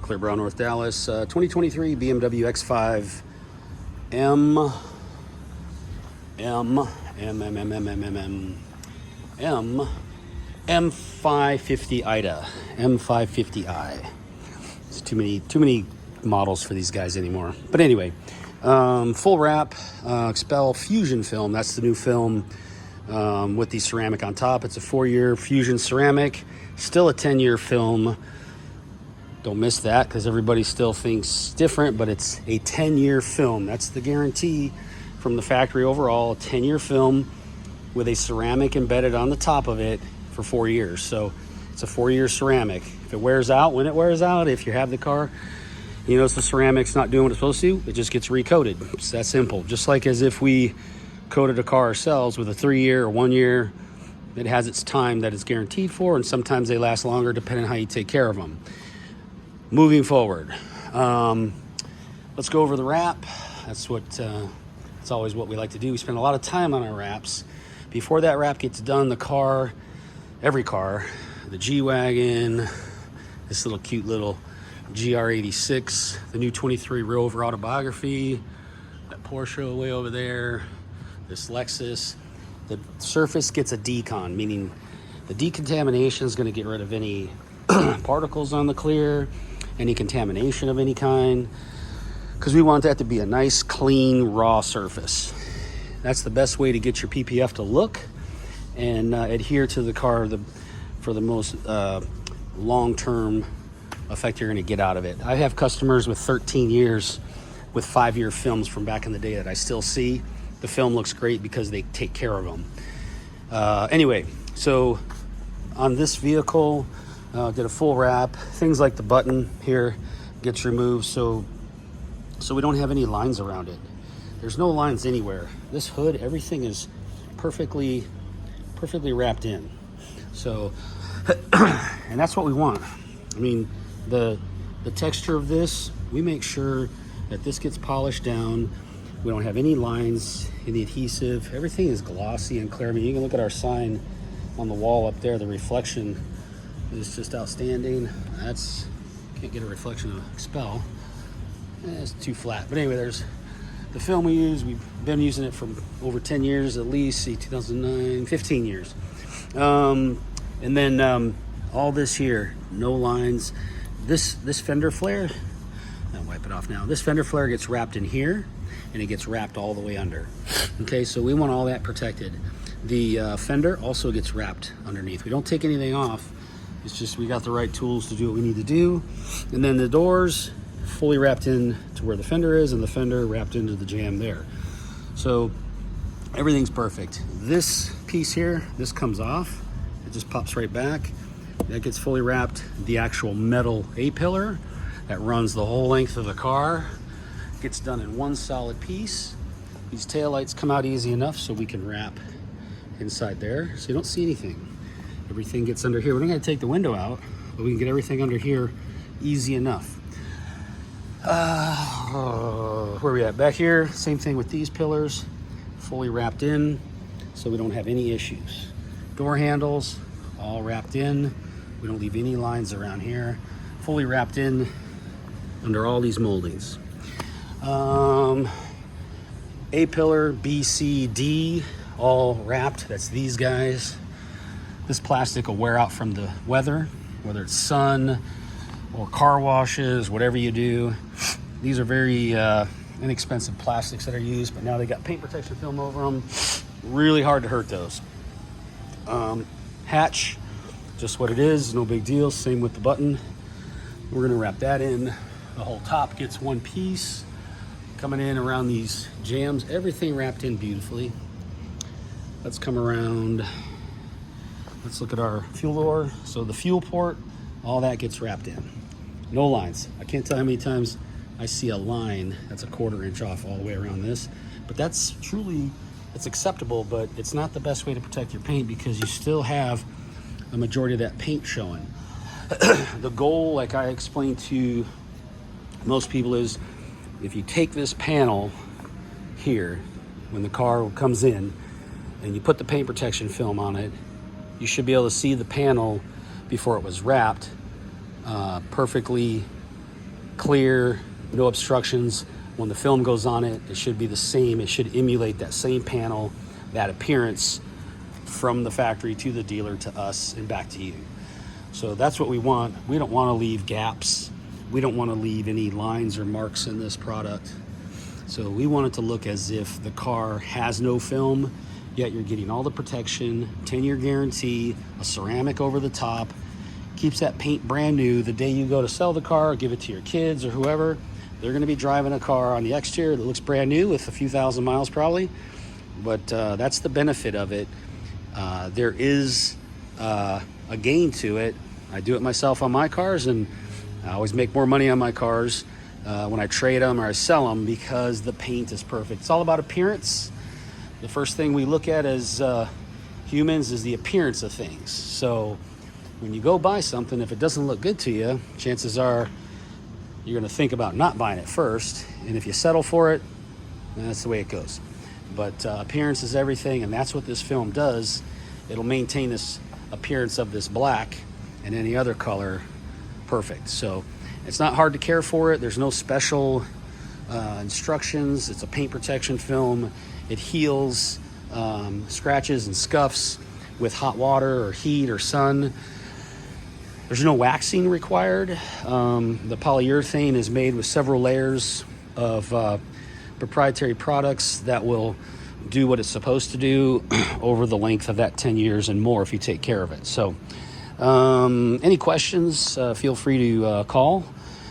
Clear Brow, North Dallas. 2023 BMW X5 M. M550 IDA. M550i. It's too many models for these guys anymore. But anyway, full wrap, Xpel Fusion film. That's the new film with the ceramic on top. It's a 4-year Fusion ceramic. Still a 10-year film. Don't miss that because everybody still thinks different, but it's a 10-year film. That's the guarantee from the factory overall, a 10-year film with a ceramic embedded on the top of it for 4 years. So it's a 4-year ceramic. If it wears out, when it wears out, if you have the car, you notice the ceramic's not doing what it's supposed to, it just gets recoated. It's that simple. Just like as if we coated a car ourselves with a 3-year or 1 year, it has its time that it's guaranteed for, and sometimes they last longer depending on how you take care of them. Moving forward, let's go over the wrap. That's it's always what we like to do. We spend a lot of time on our wraps. Before that wrap gets done, the car, every car, the G-Wagon, this little cute little GR86, the new 23 Rover Autobiography, that Porsche way over there, this Lexus, the surface gets a decon, meaning the decontamination is going to get rid of any particles on the clear, any contamination of any kind, because we want that to be a nice, clean, raw surface. That's the best way to get your PPF to look and adhere to the car for the most long-term effect you're going to get out of it. I have customers with 13 years with 5-year films from back in the day that I still see. The film looks great because they take care of them. Anyway, so on this vehicle, did a full wrap. Things like the button here gets removed so we don't have any lines around it. There's no lines anywhere. This hood, everything is perfectly wrapped in. So, and that's what we want. I mean, the texture of this, we make sure that this gets polished down. We don't have any lines in the adhesive. Everything is glossy and clear. I mean, you can look at our sign on the wall up there. The reflection is just outstanding. Can't get a reflection of Xpel. It's too flat. But anyway, there's the film we use. We've been using it for over 10 years at least. See, 2009, 15 years. And then all this here, no lines. This fender flare, I'll wipe it off now. This fender flare gets wrapped in here, and it gets wrapped all the way under. Okay, so we want all that protected. The fender also gets wrapped underneath. We don't take anything off. It's just we got the right tools to do what we need to do. And then the doors fully wrapped in to where the fender is, and the fender wrapped into the jamb there. So everything's perfect. This piece here, this comes off. It just pops right back. That gets fully wrapped. The actual metal A-pillar that runs the whole length of the car gets done in one solid piece. These taillights come out easy enough so we can wrap inside there so you don't see anything. Everything gets under here. We're not going to take the window out, but we can get everything under here easy enough. Where are we at? Back here, same thing with these pillars, fully wrapped in so we don't have any issues. Door handles, all wrapped in. We don't leave any lines around here. Fully wrapped in under all these moldings. A-pillar, B, C, D, all wrapped. That's these guys. This plastic will wear out from the weather, whether it's sun or car washes, whatever you do. These are very inexpensive plastics that are used, but now they got paint protection film over them. Really hard to hurt those. Hatch, just what it is, no big deal. Same with the button. We're gonna wrap that in. The whole top gets one piece. Coming in around these jambs, everything wrapped in beautifully. Let's come around. Let's look at our fuel door. So the fuel port, all that gets wrapped in. No lines. I can't tell how many times I see a line that's a 1/4 inch off all the way around this. But that's truly, it's acceptable, but it's not the best way to protect your paint because you still have a majority of that paint showing. The goal, like I explained to most people, is if you take this panel here, when the car comes in, and you put the paint protection film on it, you should be able to see the panel before it was wrapped perfectly clear, no obstructions. When the film goes on it, it should be the same. It should emulate that same panel, that appearance from the factory to the dealer to us and back to you. So that's what we want. We don't want to leave gaps. We don't want to leave any lines or marks in this product. So we want it to look as if the car has no film, yet you're getting all the protection, 10-year guarantee, a ceramic over the top, keeps that paint brand new. The day you go to sell the car or give it to your kids or whoever, they're going to be driving a car on the exterior that looks brand new with a few thousand miles probably. But that's the benefit of it. There is a gain to it. I do it myself on my cars, and I always make more money on my cars when I trade them or I sell them because the paint is perfect. It's all about appearance. The first thing we look at as humans is the appearance of things. So when you go buy something, if it doesn't look good to you, chances are you're going to think about not buying it first. And if you settle for it, then that's the way it goes. But appearance is everything, and that's what this film does. It'll maintain this appearance of this black and any other color perfect. So it's not hard to care for it. There's no special instructions. It's a paint protection film. It heals scratches and scuffs with hot water or heat or sun. There's no waxing required. The polyurethane is made with several layers of proprietary products that will do what it's supposed to do over the length of that 10 years and more if you take care of it. So any questions, feel free to call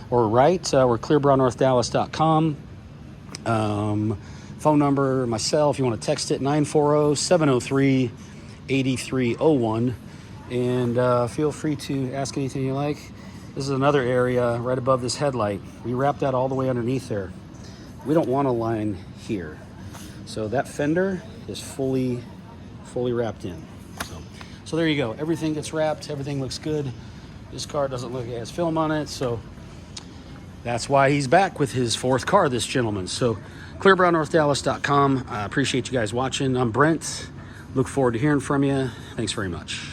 or write. We're clearbrownnorthdallas.com. Phone number, my cell, if you want to text it, 940-703-8301. And feel free to ask anything you like. This is another area right above this headlight. We wrapped that all the way underneath there. We don't want a line here. So that fender is fully wrapped in. So there you go. Everything gets wrapped. Everything looks good. This car doesn't look like it has film on it. So that's why he's back with his fourth car, this gentleman. So clearbrownnorthdallas.com. I appreciate you guys watching. I'm Brent. Look forward to hearing from you. Thanks very much.